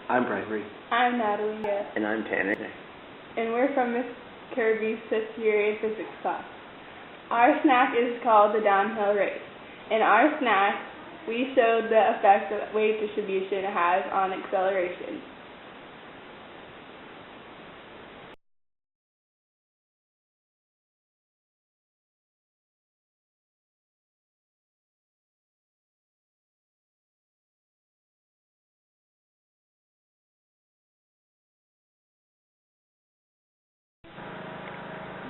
I'm Gregory. I'm Natalie. And I'm Tanner. And we're from Miss Kirby's 5th period physics class. Our snack is called the downhill race. In our snack, we showed the effect that weight distribution has on acceleration.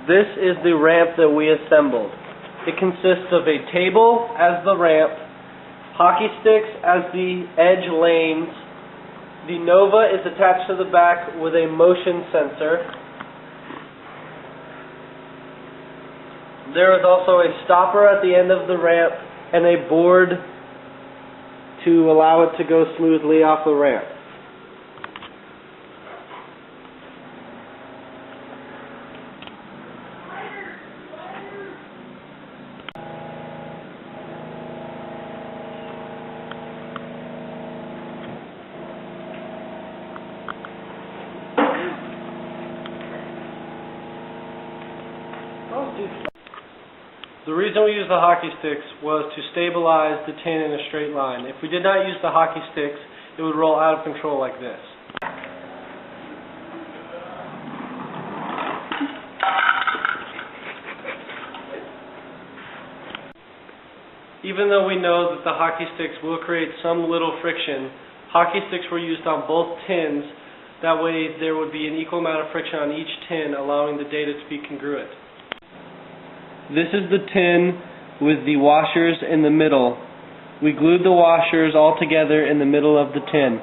This is the ramp that we assembled. It consists of a table as the ramp, hockey sticks as the edge lanes. The Nova is attached to the back with a motion sensor. There is also a stopper at the end of the ramp and a board to allow it to go smoothly off the ramp. The reason we used the hockey sticks was to stabilize the tin in a straight line. If we did not use the hockey sticks, it would roll out of control like this. Even though we know that the hockey sticks will create some little friction, hockey sticks were used on both tins. That way there would be an equal amount of friction on each tin, allowing the data to be congruent. This is the tin with the washers in the middle. We glued the washers all together in the middle of the tin.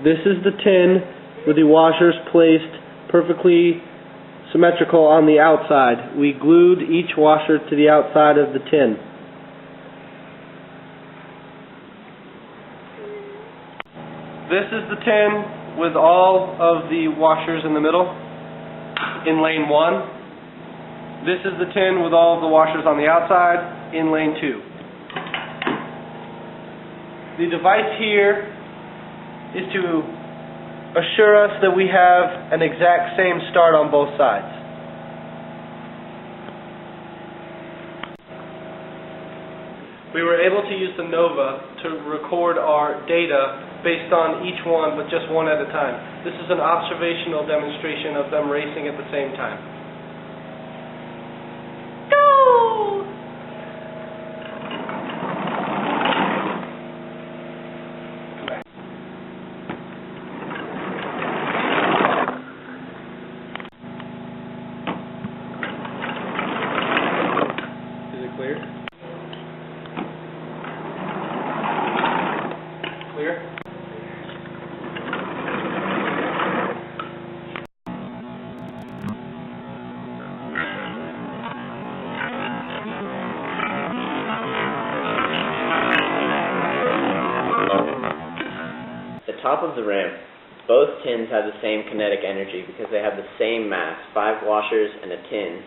This is the tin with the washers placed perfectly symmetrical on the outside. We glued each washer to the outside of the tin. This is the tin with all of the washers in the middle. In lane 1. This is the tin with all of the washers on the outside in lane 2. The device here is to assure us that we have an exact same start on both sides. We were able to use the Nova to record our data based on each one, but just one at a time. This is an observational demonstration of them racing at the same time. Go! Is it clear? Clear? The top of the ramp, both tins have the same kinetic energy because they have the same mass, 5 washers and a tin.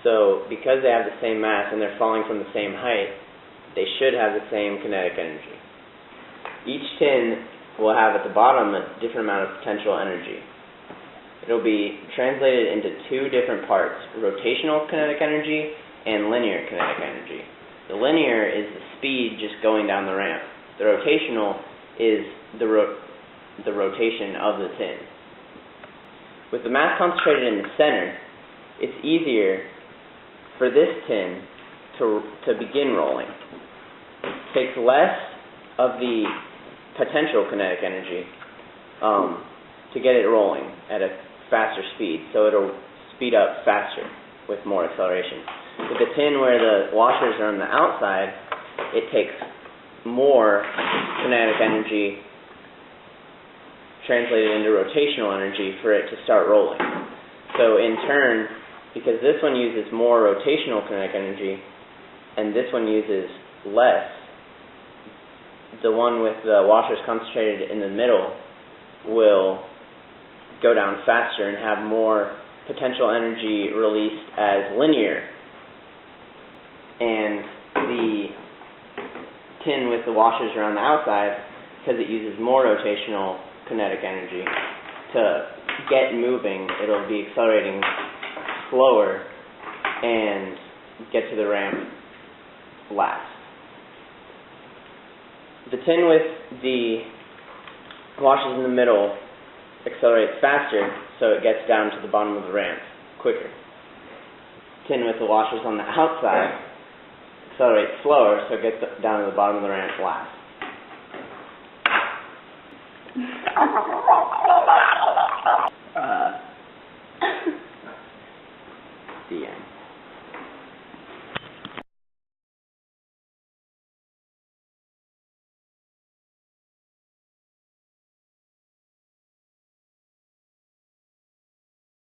So because they have the same mass and they're falling from the same height, they should have the same kinetic energy. Each tin will have at the bottom a different amount of potential energy. It will be translated into 2 different parts, rotational kinetic energy and linear kinetic energy. The linear is the speed just going down the ramp. The rotational is the rotation of the tin. With the mass concentrated in the center, it's easier for this tin to begin rolling. It takes less of the potential kinetic energy to get it rolling at a faster speed, so it'll speed up faster with more acceleration. With the tin where the washers are on the outside, it takes more kinetic energy translated into rotational energy for it to start rolling. So in turn, because this one uses more rotational kinetic energy and this one uses less, the one with the washers concentrated in the middle will go down faster and have more potential energy released as linear. And the tin with the washers around the outside, because it uses more rotational kinetic energy to get moving, it'll be accelerating slower and get to the ramp last. The tin with the washers in the middle accelerates faster, so it gets down to the bottom of the ramp quicker. Tin with the washers on the outside accelerates slower, so it gets down to the bottom of the ramp last. The end.